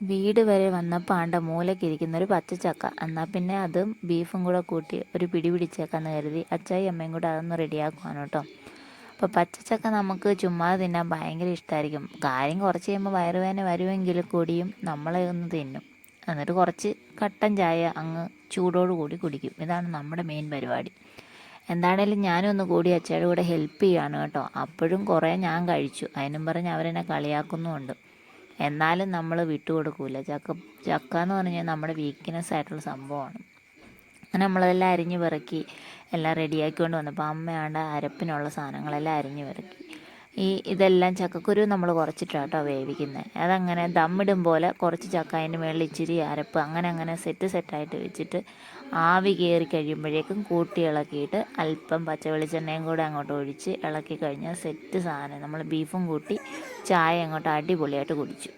വീട് വരെ വന്നപ്പോൾ ആണ്ട മൂലക്കിരിക്കുന്നൊരു പച്ചച്ചക്ക. എന്നാൽ പിന്നെ അതും ബീഫും കൂടെ കൂട്ടി ഒരു പിടി പിടിച്ചേക്കാന്ന് കരുതി അച്ചായി അമ്മയും കൂടെ അതൊന്ന് റെഡിയാക്കുവാണ് കേട്ടോ. അപ്പോൾ പച്ചച്ചക്ക നമുക്ക് ചുമ്മാതെ തിന്നാൻ ഭയങ്കര ഇഷ്ടമായിരിക്കും. കാര്യം കുറച്ച് കഴിയുമ്പോൾ വയറുവേദന വരുമെങ്കിൽ കൂടിയും നമ്മളെ ഒന്ന് തിന്നും. എന്നിട്ട് കുറച്ച് കട്ടൻ ചായ അങ്ങ് ചൂടോട് കൂടി കുടിക്കും. ഇതാണ് നമ്മുടെ മെയിൻ പരിപാടി. എന്താണേലും ഞാനും ഒന്ന് കൂടി അച്ചയുടെ കൂടെ ഹെൽപ്പ് ചെയ്യുകയാണ് കേട്ടോ. അപ്പോഴും കുറേ ഞാൻ കഴിച്ചു. അതിനും പറഞ്ഞ് അവരെന്നെ കളിയാക്കുന്നുമുണ്ട്. എന്നാലും നമ്മൾ വിട്ടുകൊടുക്കൂല. ചക്ക എന്ന് പറഞ്ഞാൽ നമ്മുടെ വീക്ക്നെസ് ആയിട്ടുള്ള സംഭവമാണ്. അങ്ങനെ നമ്മളതെല്ലാം അരിഞ്ഞ് പെറുക്കി എല്ലാം റെഡിയാക്കിക്കൊണ്ട് വന്നപ്പോൾ അമ്മയാണ്ട് അരപ്പിനുള്ള സാധനങ്ങളെല്ലാം അരിഞ്ഞ് പെറുക്കി. ഇതെല്ലാം ചക്കക്കുരു നമ്മൾ കുറച്ചിട്ടാണ് കേട്ടോ വേവിക്കുന്നത്. അതങ്ങനെ ദമ്മിടും പോലെ കുറച്ച് ചക്ക അതിൻ്റെ മുകളിൽ ഇച്ചിരി അരപ്പ് അങ്ങനെ സെറ്റായിട്ട് വെച്ചിട്ട് ആവി കയറി കഴിയുമ്പോഴേക്കും കൂട്ടി ഇളക്കിയിട്ട് അല്പം പച്ച വെളിച്ചെണ്ണയും കൂടെ അങ്ങോട്ട് ഒഴിച്ച് ഇളക്കി കഴിഞ്ഞാൽ സെറ്റ് സാധനം. നമ്മൾ ബീഫും കൂട്ടി ചായ അങ്ങോട്ട് അടിപൊളിയായിട്ട് കുടിച്ചു.